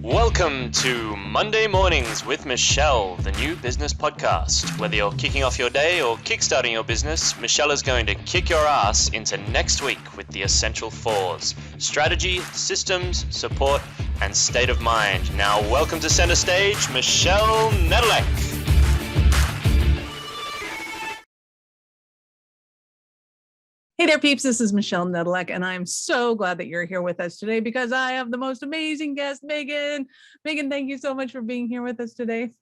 Welcome to Monday Mornings with Michelle, the new business podcast. Whether you're kicking off your day or kickstarting your business, Michelle is going to kick your ass into next week with the essential fours: strategy, systems, support, and state of mind. Now, welcome to center stage, Michelle Nolan. Hey there, peeps. This is Michelle Nolan, and I'm so glad that you're here with us today because I have the most amazing guest, Megan. Megan, thank you so much for being here with us today.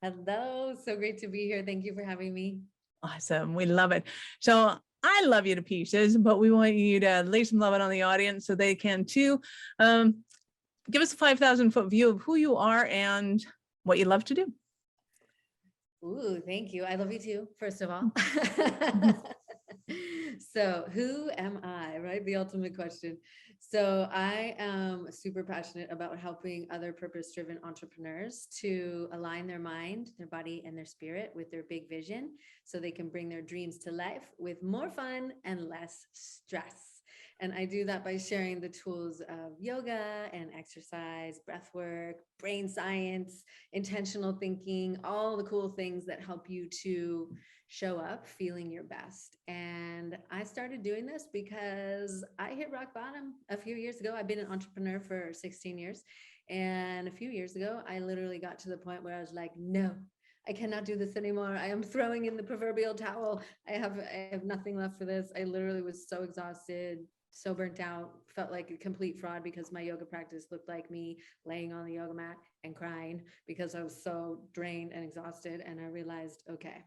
Hello. So great to be here. Thank you for having me. Awesome. We love it. So I love you to pieces, but we want you to lay some love on the audience so they can too. Give us a 5,000-foot view of who you are and what you love to do. Ooh, thank you. I love you too, first of all. So who am I, right? The ultimate question. So I am super passionate about helping other purpose-driven entrepreneurs to align their mind, their body, and their spirit with their big vision so they can bring their dreams to life with more fun and less stress. And I do that by sharing the tools of yoga and exercise, breath work, brain science, intentional thinking, all the cool things that help you to show up feeling your best. And I started doing this because I hit rock bottom a few years ago. I've been an entrepreneur for 16 years. And a few years ago, I literally got to the point where I was like, no, I cannot do this anymore. I am throwing in the proverbial towel. I have nothing left for this. I literally was so exhausted, so burnt out, felt like a complete fraud because my yoga practice looked like me laying on the yoga mat and crying because I was so drained and exhausted. And I realized, okay,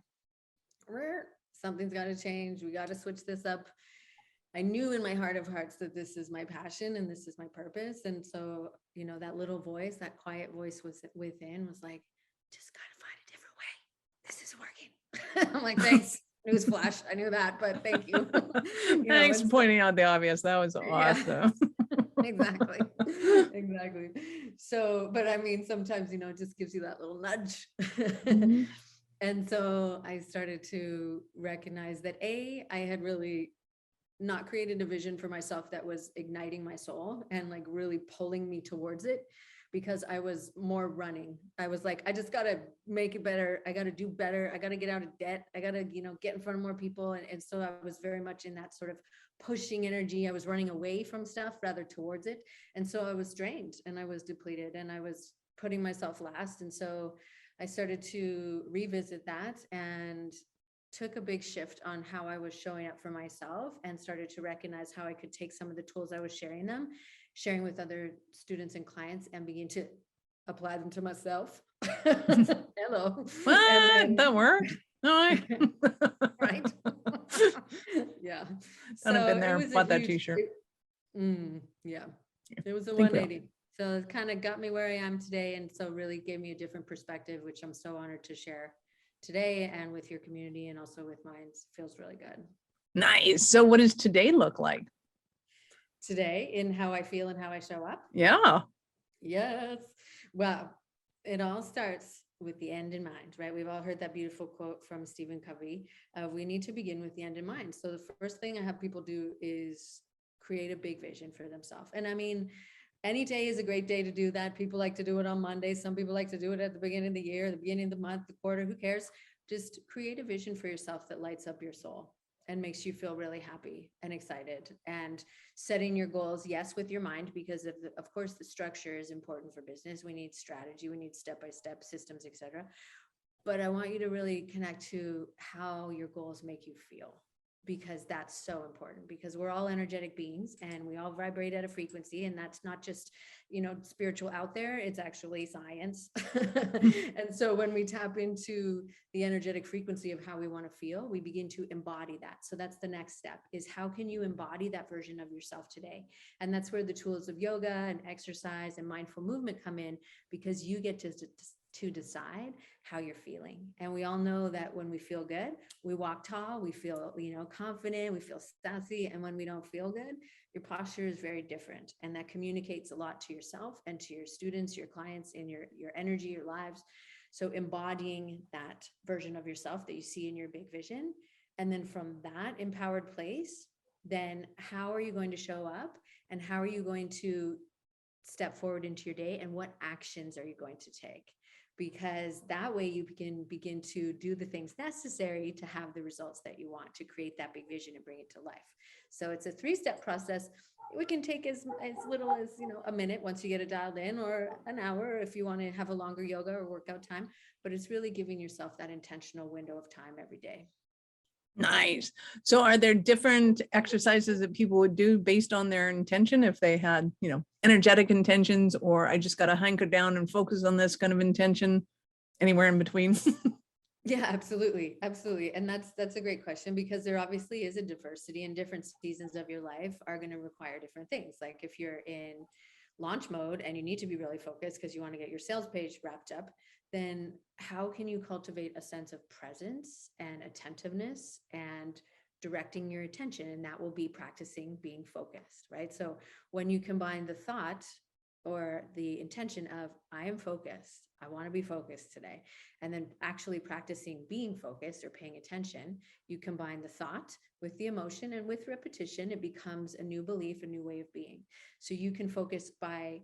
something's got to change. We got to switch this up. I knew in my heart of hearts that this is my passion and this is my purpose. And so, you know, that little voice, that quiet voice was within was like, just got to find a different way. This is working. I'm like, thanks. Newsflash. I knew that, but thank you. Thanks for pointing out the obvious. That was awesome. Yeah. Exactly. So, but I mean, sometimes, you know, it just gives you that little nudge. Mm-hmm. And so I started to recognize that I had really not created a vision for myself that was igniting my soul and like really pulling me towards it, because I was more running. I was like, I just got to make it better. I got to do better. I got to get out of debt. I got to, you know, get in front of more people. And so I was very much in that sort of pushing energy. I was running away from stuff rather towards it. And so I was drained and I was depleted and I was putting myself last. And so I started to revisit that and took a big shift on how I was showing up for myself and started to recognize how I could take some of the tools I was sharing with other students and clients and begin to apply them to myself. Hello. What? That worked? No, right. Yeah. So I've been there, bought that t-shirt. Yeah. It was a 180. So it kind of got me where I am today. And so really gave me a different perspective, which I'm so honored to share today and with your community and also with mine. It feels really good. Nice. So what does today look like? Today in how I feel and how I show up? Yeah. Yes. Well, it all starts with the end in mind, right? We've all heard that beautiful quote from Stephen Covey. We need to begin with the end in mind. So the first thing I have people do is create a big vision for themselves. And I mean, any day is a great day to do that. People like to do it on Monday. Some people like to do it at the beginning of the year, the beginning of the month, the quarter, who cares? Just create a vision for yourself that lights up your soul and makes you feel really happy and excited. And setting your goals, yes, with your mind, because of course the structure is important for business. We need strategy, we need step-by-step systems, etc. But I want you to really connect to how your goals make you feel, because that's so important, because we're all energetic beings and we all vibrate at a frequency, and that's not just, you know, spiritual out there, it's actually science. And so when we tap into the energetic frequency of how we want to feel, we begin to embody that. So that's the next step, is how can you embody that version of yourself today? And that's where the tools of yoga and exercise and mindful movement come in, because you get to decide how you're feeling. And we all know that when we feel good, we walk tall, we feel, you know, confident, we feel sassy. And when we don't feel good, your posture is very different. And that communicates a lot to yourself and to your students, your clients, and your energy, your lives. So embodying that version of yourself that you see in your big vision. And then from that empowered place, then how are you going to show up and how are you going to step forward into your day, and what actions are you going to take? Because that way you can begin to do the things necessary to have the results that you want, to create that big vision and bring it to life. So it's a 3-step process. We can take as little as, a minute once you get it dialed in, or an hour if you want to have a longer yoga or workout time, but it's really giving yourself that intentional window of time every day. Nice. So are there different exercises that people would do based on their intention? If they had, energetic intentions, or I just got to hunker down and focus on this kind of intention, anywhere in between? Yeah, absolutely. Absolutely. And that's a great question, because there obviously is a diversity, and different seasons of your life are going to require different things. Like if you're in launch mode and you need to be really focused because you want to get your sales page wrapped up, then how can you cultivate a sense of presence and attentiveness and directing your attention? And that will be practicing being focused, right? So when you combine the thought or the intention of, I am focused, I want to be focused today, and then actually practicing being focused or paying attention, you combine the thought with the emotion, and with repetition, it becomes a new belief, a new way of being. So you can focus by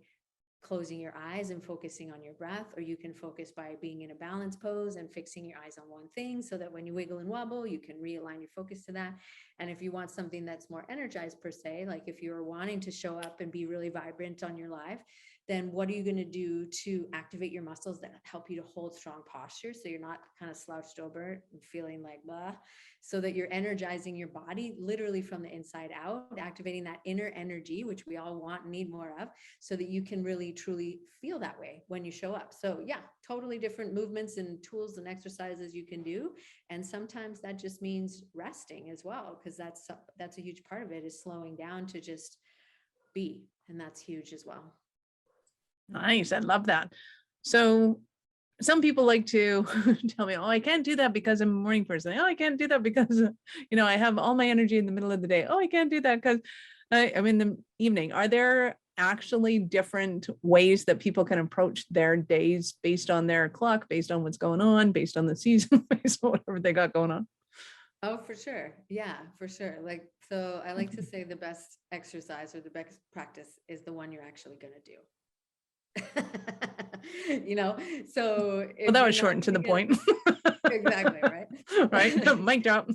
closing your eyes and focusing on your breath, or you can focus by being in a balance pose and fixing your eyes on one thing, so that when you wiggle and wobble, you can realign your focus to that. And if you want something that's more energized per se, like if you're wanting to show up and be really vibrant on your live, then what are you going to do to activate your muscles that help you to hold strong posture, so you're not kind of slouched over and feeling like blah, so that you're energizing your body literally from the inside out, activating that inner energy, which we all want and need more of, so that you can really truly feel that way when you show up. So yeah, totally different movements and tools and exercises you can do. And sometimes that just means resting as well, because that's a huge part of it, is slowing down to just be. And that's huge as well. Nice. I love that. So some people like to tell me, oh, I can't do that because I'm a morning person. Oh, I can't do that because, I have all my energy in the middle of the day. Oh, I can't do that because I'm in the evening. Are there actually different ways that people can approach their days based on their clock, based on what's going on, based on the season, based on whatever they got going on? Oh, for sure. Yeah, for sure. So I like to say the best exercise or the best practice is the one you're actually going to do. So Well, that was short and to the point. Exactly, right? Right. Mic drop.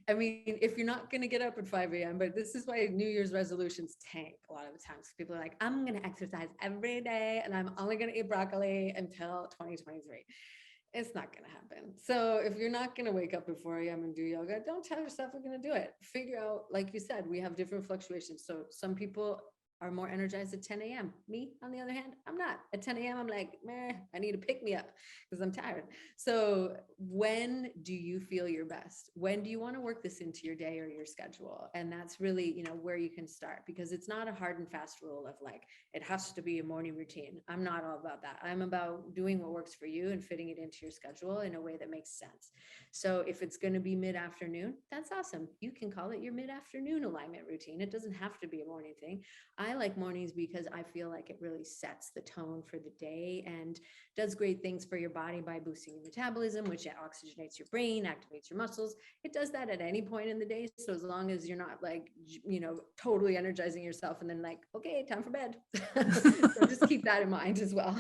I mean, if you're not going to get up at 5 a.m., but this is why New Year's resolutions tank a lot of the times. People are like, I'm going to exercise every day and I'm only going to eat broccoli until 2023. It's not going to happen. So if you're not going to wake up at 4 a.m. and do yoga, don't tell yourself you're going to do it. Figure out, like you said, we have different fluctuations. So some people are more energized at 10 a.m. Me, on the other hand, I'm not. At 10 a.m., I'm like, meh, I need to pick me up because I'm tired. So when do you feel your best? When do you want to work this into your day or your schedule? And that's really, where you can start, because it's not a hard and fast rule of like, it has to be a morning routine. I'm not all about that. I'm about doing what works for you and fitting it into your schedule in a way that makes sense. So if it's going to be mid-afternoon, that's awesome. You can call it your mid-afternoon alignment routine. It doesn't have to be a morning thing. I like mornings because I feel like it really sets the tone for the day and does great things for your body by boosting your metabolism, which oxygenates your brain, activates your muscles. It does that at any point in the day. So as long as you're not like, totally energizing yourself and then like, okay, time for bed. So just keep that in mind as well.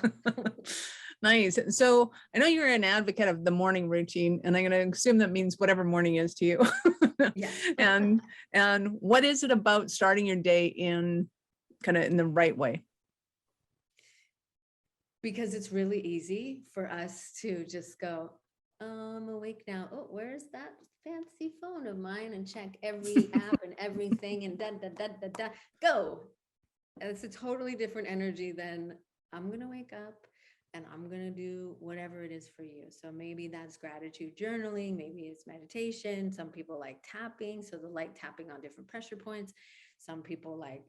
Nice. So I know you're an advocate of the morning routine, and I'm going to assume that means whatever morning is to you. Yeah. And what is it about starting your day in the right way? Because it's really easy for us to just go, I'm awake now. Oh, where's that fancy phone of mine? And check every app and everything and go. And it's a totally different energy than I'm going to wake up and I'm going to do whatever it is for you. So maybe that's gratitude journaling. Maybe it's meditation. Some people like tapping. So the light tapping on different pressure points. Some people like,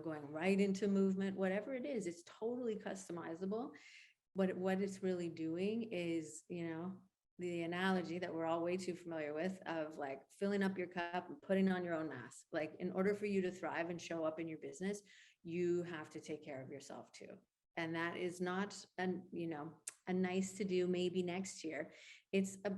going right into movement, whatever it is, it's totally customizable. But what it's really doing is, the analogy that we're all way too familiar with of like filling up your cup and putting on your own mask. Like in order for you to thrive and show up in your business, you have to take care of yourself too. And that is not a nice to do maybe next year.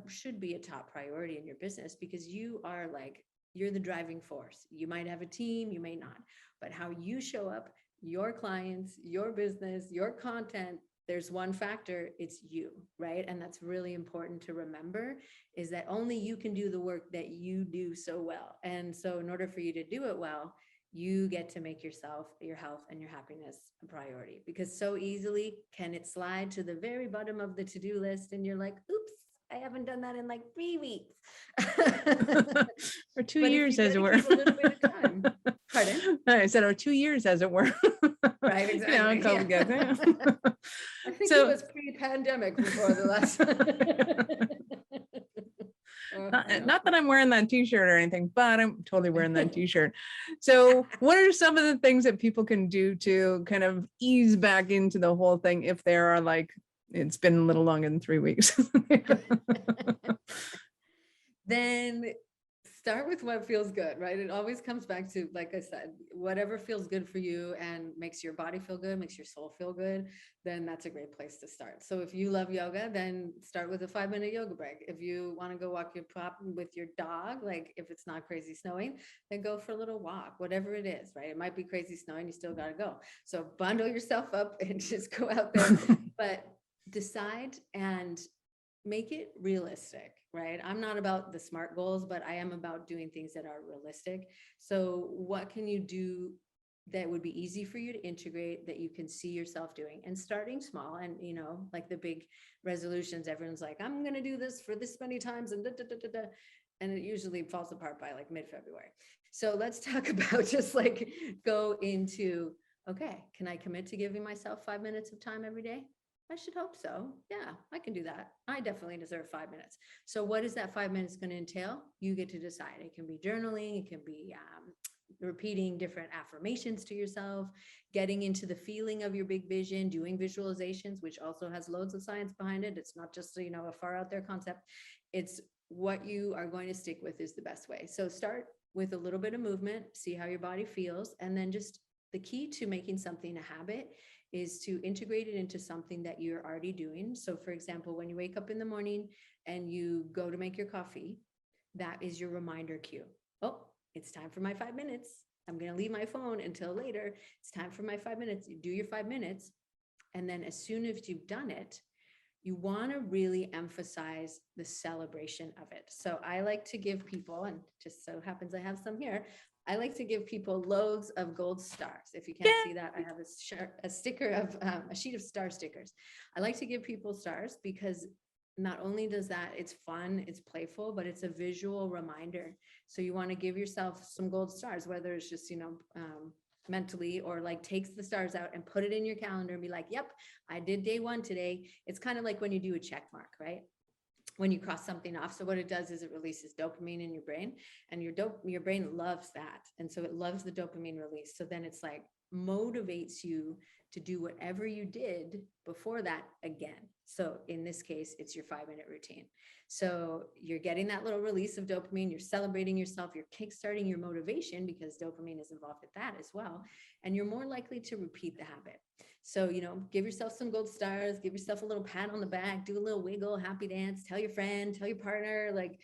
Should be a top priority in your business, because you are like, you're the driving force. You might have a team, you may not, but how you show up, your clients, your business, your content, there's one factor, it's you, right? And that's really important to remember, is that only you can do the work that you do so well. And so in order for you to do it well, you get to make yourself, your health and your happiness a priority, because so easily can it slide to the very bottom of the to-do list and you're like, oops, I haven't done that in like 3 weeks. Or 2 years, as it were. A little bit of time. Pardon? I said, or 2 years, as it were. Right, exactly. You know, COVID Yeah. gets, I think So- it was pre-pandemic before the last. Not that I'm wearing that t-shirt or anything, but I'm totally wearing that t-shirt. So what are some of the things that people can do to kind of ease back into the whole thing if they are like, it's been a little longer than 3 weeks? Then start with what feels good, right? It always comes back to, like I said, whatever feels good for you and makes your body feel good, makes your soul feel good, then that's a great place to start. So if you love yoga, then start with a 5-minute yoga break. If you want to go walk your prop with your dog, like if it's not crazy snowing, then go for a little walk, whatever it is, right? It might be crazy snowing, you still got to go. So bundle yourself up and just go out there, but decide and make it realistic, right? I'm not about the SMART goals, but I am about doing things that are realistic. So what can you do that would be easy for you to integrate, that you can see yourself doing, and starting small? And, you know, like the big resolutions, everyone's like, I'm going to do this for this many times and and it usually falls apart by like mid-February. So let's talk about just like go into, okay, can I commit to giving myself 5 minutes of time every day? I should hope so. Yeah, I can do that. I definitely deserve 5 minutes. So what is that 5 minutes going to entail? You get to decide. It can be journaling. It can be repeating different affirmations to yourself, getting into the feeling of your big vision, doing visualizations, which also has loads of science behind it. It's not just, you know, a far out there concept. It's what you are going to stick with is the best way. So start with a little bit of movement, see how your body feels, and then just the key to making something a habit is to integrate it into something that you're already doing. So for example, when you wake up in the morning and you go to make your coffee, that is your reminder cue. Oh, it's time for my 5 minutes. I'm going to leave my phone until later. It's time for my 5 minutes. You do your 5 minutes. And then as soon as you've done it, you want to really emphasize the celebration of it. So I like to give people, and just so happens I have some here, I like to give people loads of gold stars. If you can't see that, I have a sticker of a sheet of star stickers. I like to give people stars because not only does that, it's fun, it's playful, but it's a visual reminder. So you want to give yourself some gold stars, whether it's just, you know, mentally, or like takes the stars out and put it in your calendar and be like, yep, I did day 1 today. It's kind of like when you do a check mark, right? When you cross something off. So what it does is it releases dopamine in your brain, and your brain loves that. And so it loves the dopamine release. So then it's like motivates you to do whatever you did before that again. So in this case, it's your 5-minute routine. So you're getting that little release of dopamine, you're celebrating yourself, you're kickstarting your motivation because dopamine is involved with that as well. And you're more likely to repeat the habit. So, you know, give yourself some gold stars, give yourself a little pat on the back, do a little wiggle, happy dance, tell your friend, tell your partner, like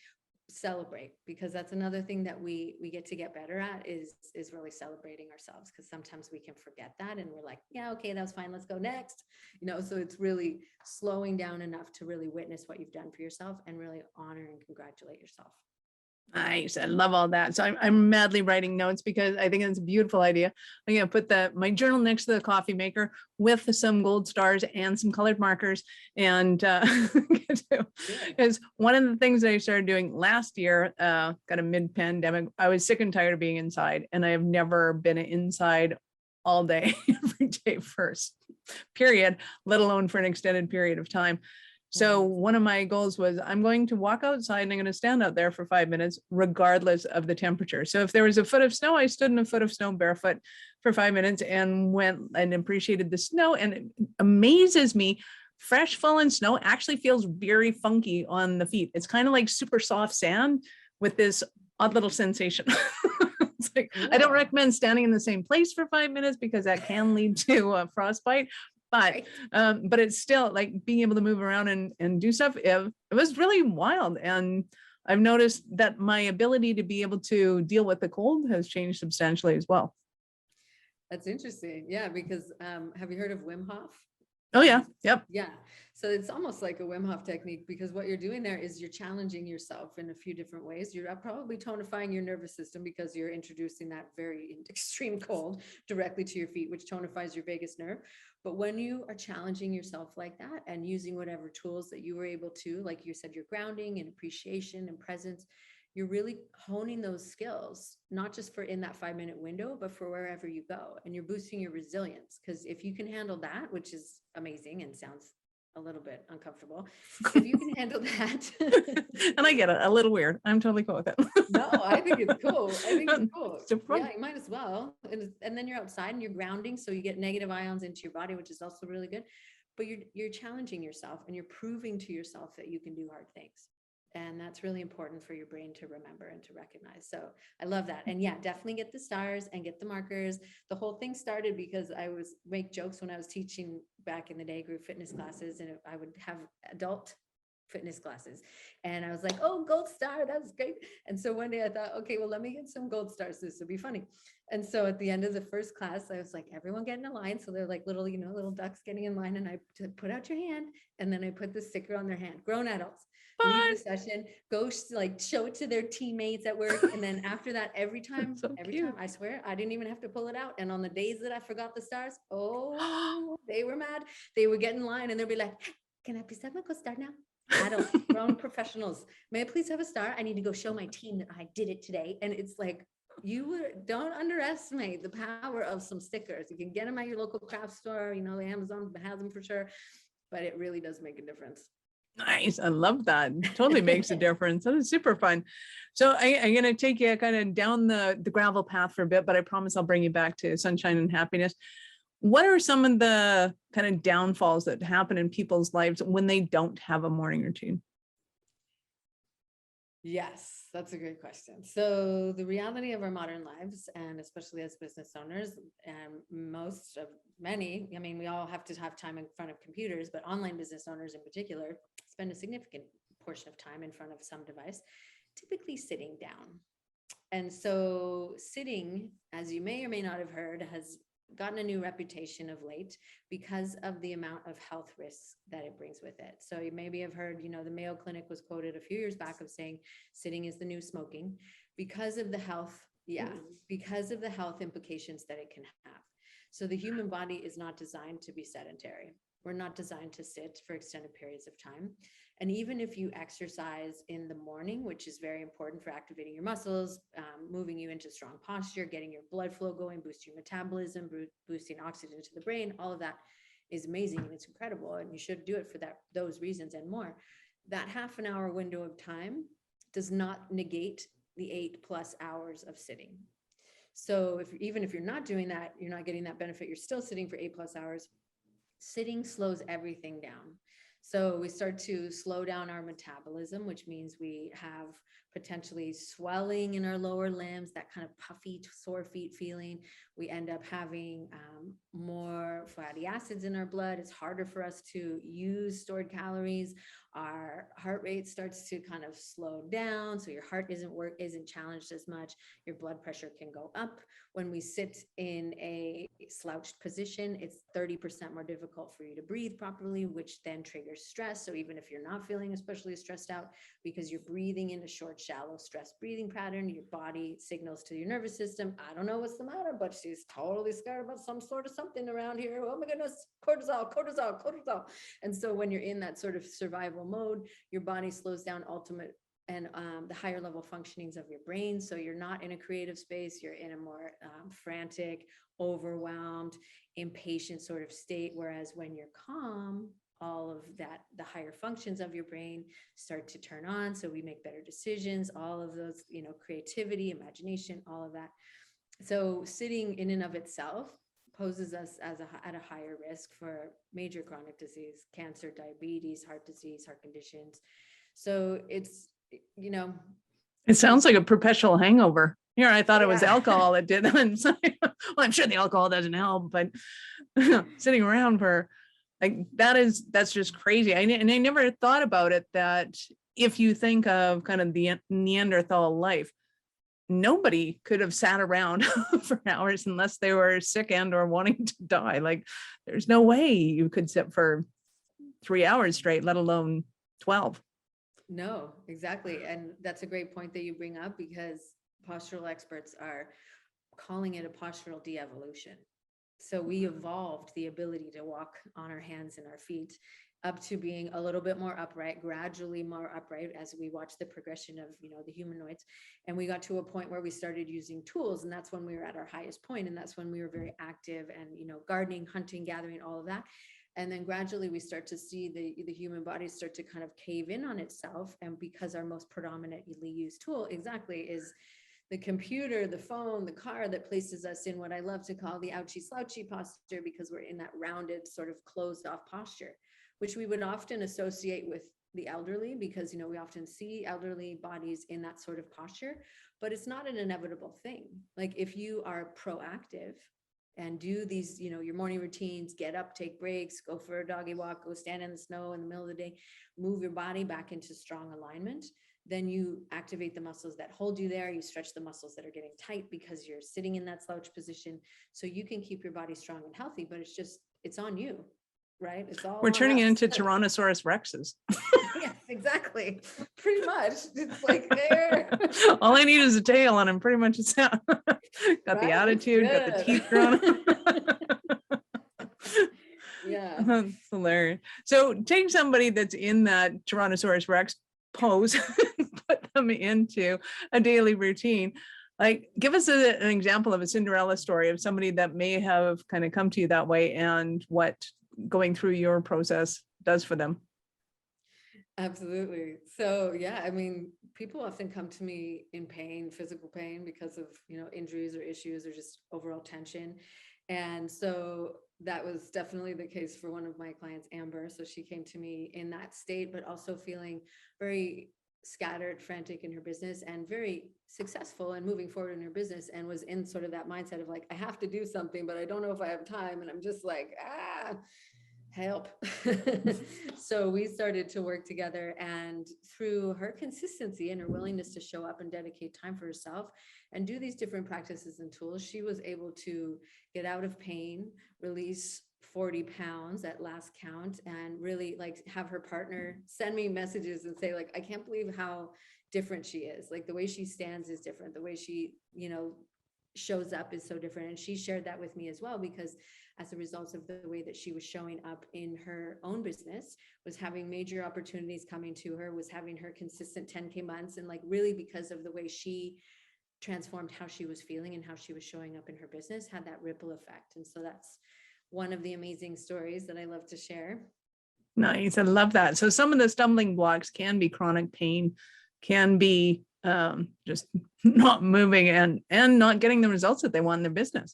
celebrate, because that's another thing that we get to get better at is really celebrating ourselves, because sometimes we can forget that and we're like, yeah, okay, that was fine, let's go next, you know. So it's really slowing down enough to really witness what you've done for yourself and really honor and congratulate yourself. Nice. I love all that. So I'm madly writing notes because I think it's a beautiful idea. I'm going to put my journal next to the coffee maker with some gold stars and some colored markers. And because one of the things that I started doing last year, got a mid-pandemic, I was sick and tired of being inside, and I have never been inside all day, every day first period, let alone for an extended period of time. So one of my goals was I'm going to walk outside and I'm going to stand out there for 5 minutes, regardless of the temperature. So if there was a foot of snow, I stood in a foot of snow barefoot for 5 minutes and went and appreciated the snow. And it amazes me, fresh fallen snow actually feels very funky on the feet. It's kind of like super soft sand with this odd little sensation. It's like, I don't recommend standing in the same place for 5 minutes because that can lead to frostbite. But it's still like being able to move around and do stuff. It was really wild. And I've noticed that my ability to be able to deal with the cold has changed substantially as well. That's interesting. Yeah, because have you heard of Wim Hof? Oh yeah. Yep. Yeah. So it's almost like a Wim Hof technique, because what you're doing there is you're challenging yourself in a few different ways. You're probably tonifying your nervous system because you're introducing that very extreme cold directly to your feet, which tonifies your vagus nerve. But when you are challenging yourself like that and using whatever tools that you were able to, like you said, your grounding and appreciation and presence, you're really honing those skills, not just for in that 5-minute window, but for wherever you go. And you're boosting your resilience, because if you can handle that, which is amazing and sounds a little bit uncomfortable, if you can handle that. And I get it, a little weird. I'm totally cool with it. No, I think it's cool. I think it's cool. Super fun. Yeah, you might as well. And then you're outside and you're grounding, so you get negative ions into your body, which is also really good. But you're challenging yourself and you're proving to yourself that you can do hard things. And that's really important for your brain to remember and to recognize. So I love that. And yeah, definitely get the stars and get the markers. The whole thing started because I was make jokes when I was teaching back in the day, group fitness classes, and I would have adult fitness classes. And I was like, oh, gold star, that's great. And so one day I thought, okay, well, let me get some gold stars. This will be funny. And so at the end of the first class, I was like, everyone get in a line. So they're like little, little ducks getting in line. And I put out your hand. And then I put the sticker on their hand, grown adults. Leave the session, go show it to their teammates at work. And then after that, every time, I swear, I didn't even have to pull it out. And on the days that I forgot the stars, oh, they were mad. They would get in line and they'd be like, can I please have my gold star now? Adults, grown professionals, may I please have a star? I need to go show my team that I did it today. And it's like, don't underestimate the power of some stickers. You can get them at your local craft store, the Amazon has them for sure, but it really does make a difference. Nice. I love that. Totally makes a difference. That is super fun. So I'm going to take you kind of down the gravel path for a bit, but I promise I'll bring you back to sunshine and happiness. What are some of the kind of downfalls that happen in people's lives when they don't have a morning routine? Yes, that's a great question. So the reality of our modern lives, and especially as business owners, and we all have to have time in front of computers, but online business owners in particular spend a significant portion of time in front of some device, typically sitting down. And so sitting, as you may or may not have heard, has gotten a new reputation of late because of the amount of health risks that it brings with it. So you maybe have heard, the Mayo Clinic was quoted a few years back of saying sitting is the new smoking because of the health. Yeah, because of the health implications that it can have. So the human body is not designed to be sedentary. We're not designed to sit for extended periods of time. And even if you exercise in the morning, which is very important for activating your muscles, moving you into strong posture, getting your blood flow going, boosting your metabolism, boosting oxygen to the brain, all of that is amazing and it's incredible. And you should do it for those reasons and more. That half an hour window of time does not negate the 8+ hours of sitting. So even if you're not doing that, you're not getting that benefit, you're still sitting for 8+ hours. Sitting slows everything down. So we start to slow down our metabolism, which means we have potentially swelling in our lower limbs, that kind of puffy, sore feet feeling. We end up having more fatty acids in our blood. It's harder for us to use stored calories. Our heart rate starts to kind of slow down. So your heart isn't challenged as much. Your blood pressure can go up. When we sit in a slouched position, it's 30% more difficult for you to breathe properly, which then triggers stress. So even if you're not feeling especially stressed out, because you're breathing in a short, shallow stress breathing pattern, your body signals to your nervous system, I don't know what's the matter, but she's totally scared about some sort of something around here. Oh my goodness, cortisol. And so when you're in that sort of survival mode, your body slows down and the higher level functionings of your brain. So you're not in a creative space, you're in a more frantic, overwhelmed, impatient sort of state. Whereas when you're calm, all of that, the higher functions of your brain start to turn on. So we make better decisions, all of those, creativity, imagination, all of that. So sitting in and of itself poses us at a higher risk for major chronic disease, cancer, diabetes, heart disease, heart conditions. So it's, it sounds like a perpetual hangover. Here, I thought it was alcohol that did that. Well, I'm sure the alcohol doesn't help, but sitting around for like that's just crazy. And I never thought about it that if you think of kind of the Neanderthal life, nobody could have sat around for hours unless they were sick and or wanting to die. Like there's no way you could sit for 3 hours straight, let alone 12. No, exactly. And that's a great point that you bring up, because postural experts are calling it a postural de-evolution. So we evolved the ability to walk on our hands and our feet up to being a little bit more upright, gradually more upright as we watch the progression of, the humanoids. And we got to a point where we started using tools, and that's when we were at our highest point. And that's when we were very active and, gardening, hunting, gathering, all of that. And then gradually we start to see the human body start to kind of cave in on itself. And because our most predominantly used tool exactly is the computer, the phone, the car, that places us in what I love to call the ouchy slouchy posture, because we're in that rounded sort of closed off posture, which we would often associate with the elderly, because, we often see elderly bodies in that sort of posture, but it's not an inevitable thing. Like if you are proactive and do these, your morning routines, get up, take breaks, go for a doggy walk, go stand in the snow in the middle of the day, move your body back into strong alignment, then you activate the muscles that hold you there. You stretch the muscles that are getting tight because you're sitting in that slouch position. So you can keep your body strong and healthy, but it's on you, right? It's all We're turning it us. into Tyrannosaurus Rexes. Yes, exactly. Pretty much. It's like there. All I need is a tail and I'm pretty much a sound. Got Right? the attitude, got the teeth grown. Yeah. That's hilarious. So take somebody that's in that Tyrannosaurus Rex pose, put them into a daily routine. Like, give us an example of a Cinderella story of somebody that may have kind of come to you that way and what going through your process does for them. Absolutely. So yeah, I mean, people often come to me in pain, physical pain, because of, injuries or issues or just overall tension. And so that was definitely the case for one of my clients, Amber. So she came to me in that state, but also feeling very scattered, frantic in her business, and very successful and moving forward in her business, and was in sort of that mindset of like, I have to do something, but I don't know if I have time. And I'm just like, help. So we started to work together, and through her consistency and her willingness to show up and dedicate time for herself and do these different practices and tools, she was able to get out of pain, release 40 pounds at last count, and really like have her partner send me messages and say like, I can't believe how different she is. Like the way she stands is different. The way she, shows up is so different. And she shared that with me as well, because as a result of the way that she was showing up in her own business, was having major opportunities coming to her, was having her consistent 10K months, and like really because of the way she transformed how she was feeling and how she was showing up in her business, had that ripple effect. And so that's one of the amazing stories that I love to share. Nice. I love that. So some of the stumbling blocks can be chronic pain, can be just not moving and not getting the results that they want in their business.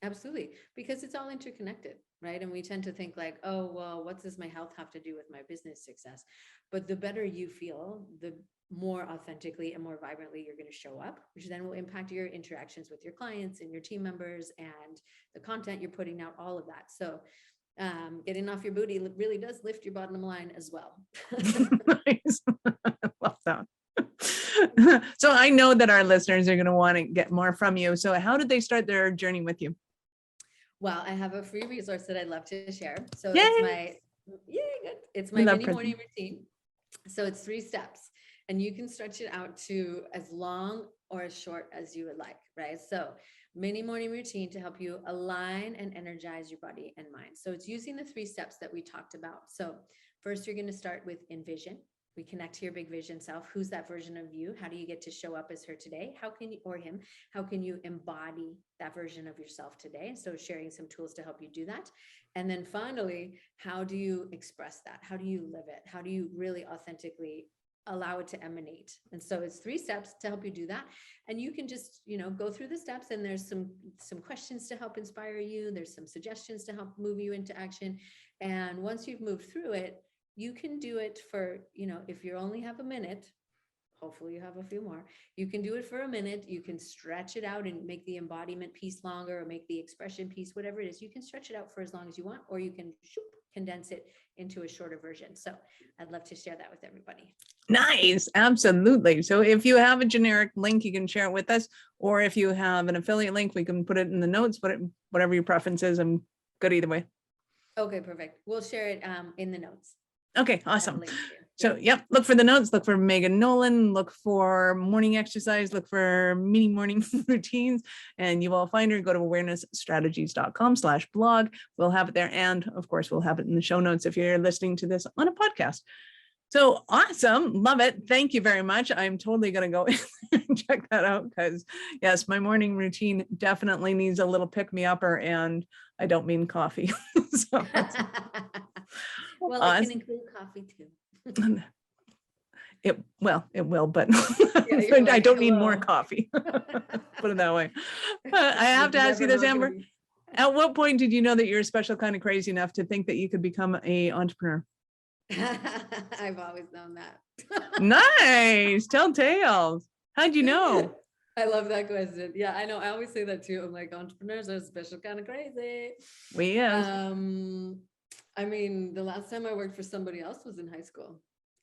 Absolutely. Because it's all interconnected, right? And we tend to think like, oh, well, what does my health have to do with my business success? But the better you feel, the more authentically and more vibrantly you're going to show up, which then will impact your interactions with your clients and your team members and the content you're putting out, all of that. So getting off your booty really does lift your bottom line as well. Nice. I love that. So I know that our listeners are going to want to get more from you. So how did they start their journey with you? Well, I have a free resource that I'd love to share. So Yay! It's my mini morning routine. So it's 3 steps, and you can stretch it out to as long or as short as you would like, right? So mini morning routine to help you align and energize your body and mind. So it's using the 3 steps that we talked about. So first, you're going to start with envision. We connect to your big vision self. Who's that version of you? How do you get to show up as her today? How can you, or him, how can you embody that version of yourself today? So sharing some tools to help you do that. And then finally, how do you express that? How do you live it? How do you really authentically allow it to emanate? And so it's 3 steps to help you do that. And you can just, go through the steps, and there's some questions to help inspire you. There's some suggestions to help move you into action. And once you've moved through it, you can do it for, if you only have a minute, hopefully you have a few more, you can do it for a minute. You can stretch it out and make the embodiment piece longer, or make the expression piece, whatever it is. You can stretch it out for as long as you want, or you can condense it into a shorter version. So I'd love to share that with everybody. Nice. Absolutely. So if you have a generic link, you can share it with us, or if you have an affiliate link, we can put it in the notes, but whatever your preference is, I'm good either way. Okay, perfect. We'll share it in the notes. Okay, awesome. So, yep, look for the notes, look for Megan Nolan, look for morning exercise, look for mini morning routines, and you will find her. Go to awarenessstrategies.com/blog. We'll have it there. And of course, we'll have it in the show notes if you're listening to this on a podcast. So awesome. Love it. Thank you very much. I'm totally going to go and check that out because yes, my morning routine definitely needs a little pick-me-upper, and I don't mean coffee. So, well, it can include coffee too. It will, but Yeah, I don't need more coffee. Put it that way. I have to ask you this, Amber. At what point did you know that you're a special kind of crazy enough to think that you could become an entrepreneur? I've always known that. Nice. Tell tales. How'd you know? I love that question. Yeah, I know. I always say that too. I'm like, entrepreneurs are a special kind of crazy. We I mean, the last time I worked for somebody else was in high school.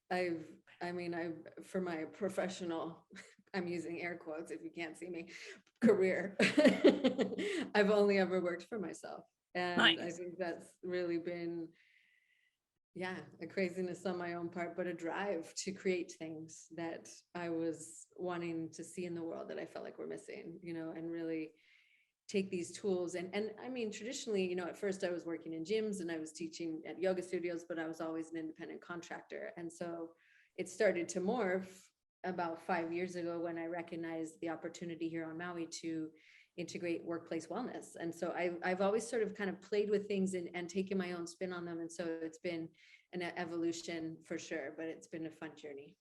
For my professional, I'm using air quotes if you can't see me, career, I've only ever worked for myself. And nice. I think that's really been, a craziness on my own part, but a drive to create things that I was wanting to see in the world that I felt like were missing, and really take these tools. And I mean, traditionally, at first I was working in gyms and I was teaching at yoga studios, but I was always an independent contractor. And so it started to morph about 5 years ago when I recognized the opportunity here on Maui to integrate workplace wellness. And so I've always sort of kind of played with things and taken my own spin on them. And so it's been an evolution for sure, but it's been a fun journey.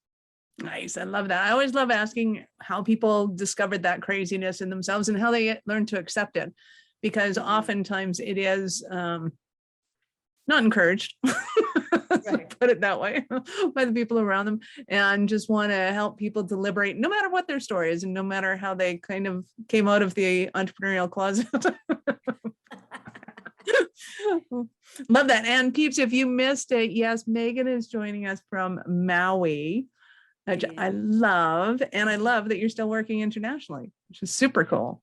Nice. I love that. I always love asking how people discovered that craziness in themselves and how they learn to accept it, because oftentimes it is not encouraged, right. Put it that way, by the people around them, and just want to help people to liberate, no matter what their story is and no matter how they kind of came out of the entrepreneurial closet. Love that. And peeps, if you missed it, yes, Megan is joining us from Maui, which I love. And I love that you're still working internationally, which is super cool.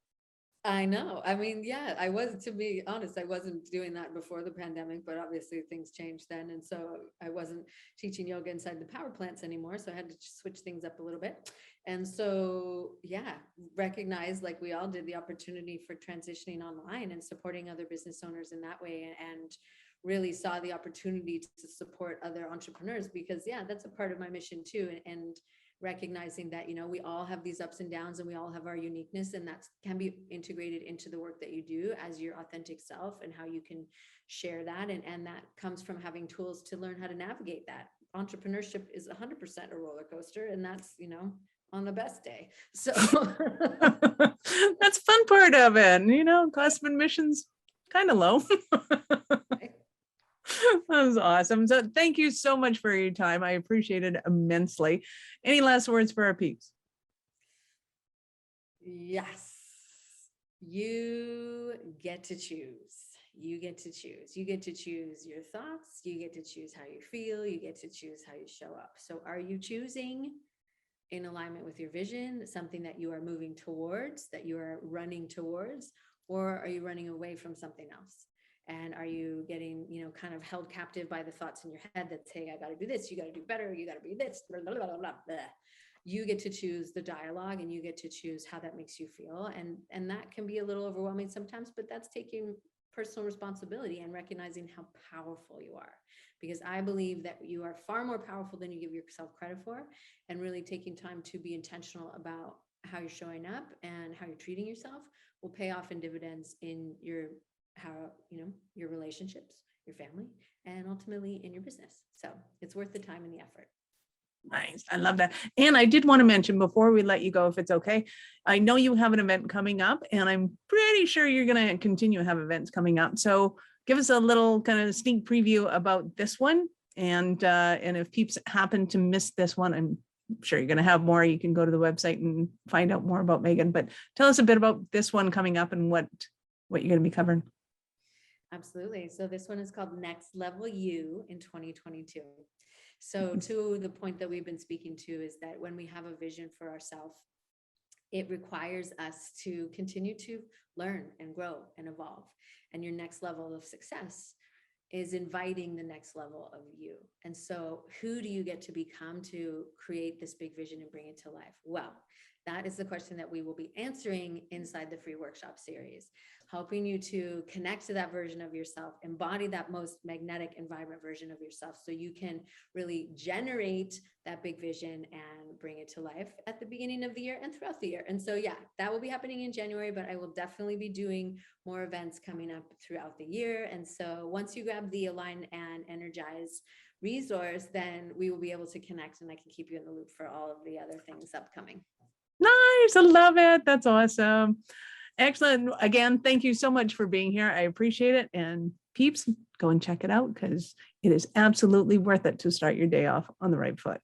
I know. I mean, I was, to be honest, I wasn't doing that before the pandemic, but obviously things changed then. And so I wasn't teaching yoga inside the power plants anymore. So I had to switch things up a little bit. And so, recognize, like we all did, the opportunity for transitioning online and supporting other business owners in that way, and really saw the opportunity to support other entrepreneurs because that's a part of my mission too. And recognizing that, we all have these ups and downs and we all have our uniqueness, and that can be integrated into the work that you do as your authentic self, and how you can share that. And that comes from having tools to learn how to navigate that. Entrepreneurship is 100% a roller coaster, and that's, on the best day. So that's fun part of it. Cost of admission's kind of low. That was awesome. So thank you so much for your time. I appreciate it immensely. Any last words for our peeps? Yes. You get to choose. You get to choose. You get to choose your thoughts. You get to choose how you feel. You get to choose how you show up. So are you choosing in alignment with your vision, something that you are moving towards, that you are running towards, or are you running away from something else? And are you getting, kind of held captive by the thoughts in your head that say, I got to do this, you got to do better, you got to be this, blah, blah, blah, blah, blah. You get to choose the dialogue, and you get to choose how that makes you feel. And that can be a little overwhelming sometimes, but that's taking personal responsibility and recognizing how powerful you are. Because I believe that you are far more powerful than you give yourself credit for, and really taking time to be intentional about how you're showing up and how you're treating yourself will pay off in dividends in your relationships, your family, and ultimately in your business. So it's worth the time and the effort. Nice. I love that. And I did want to mention before we let you go, if it's okay, I know you have an event coming up, and I'm pretty sure you're going to continue to have events coming up. So give us a little kind of sneak preview about this one. And if peeps happen to miss this one, I'm sure you're going to have more. You can go to the website and find out more about Megan, but tell us a bit about this one coming up and what you're going to be covering. Absolutely. So this one is called Next Level You in 2022. So to the point that we've been speaking to is that when we have a vision for ourselves, it requires us to continue to learn and grow and evolve. And your next level of success is inviting the next level of you. And so who do you get to become to create this big vision and bring it to life? Well, that is the question that we will be answering inside the free workshop series, helping you to connect to that version of yourself, embody that most magnetic and vibrant version of yourself so you can really generate that big vision and bring it to life at the beginning of the year and throughout the year. And so, yeah, that will be happening in January, but I will definitely be doing more events coming up throughout the year. And so once you grab the Align and Energize resource, then we will be able to connect and I can keep you in the loop for all of the other things upcoming. Nice. I love it. That's awesome. Excellent. Again, thank you so much for being here. I appreciate it. And peeps, go and check it out because it is absolutely worth it to start your day off on the right foot.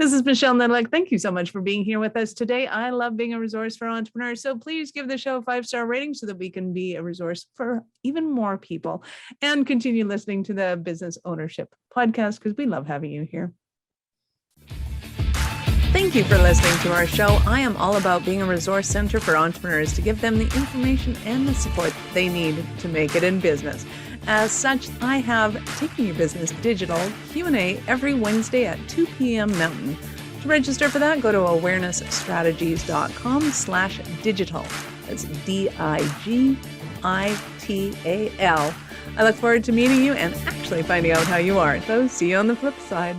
This is Michelle Nedlick. Thank you so much for being here with us today. I love being a resource for entrepreneurs. So please give the show a 5-star rating so that we can be a resource for even more people and continue listening to the Business Ownership Podcast because we love having you here. Thank you for listening to our show. I am all about being a resource center for entrepreneurs to give them the information and the support they need to make it in business. As such, I have Taking Your Business Digital Q&A every Wednesday at 2 p.m. Mountain. To register for that, go to awarenessstrategies.com/digital. That's DIGITAL. I look forward to meeting you and actually finding out how you are. So see you on the flip side.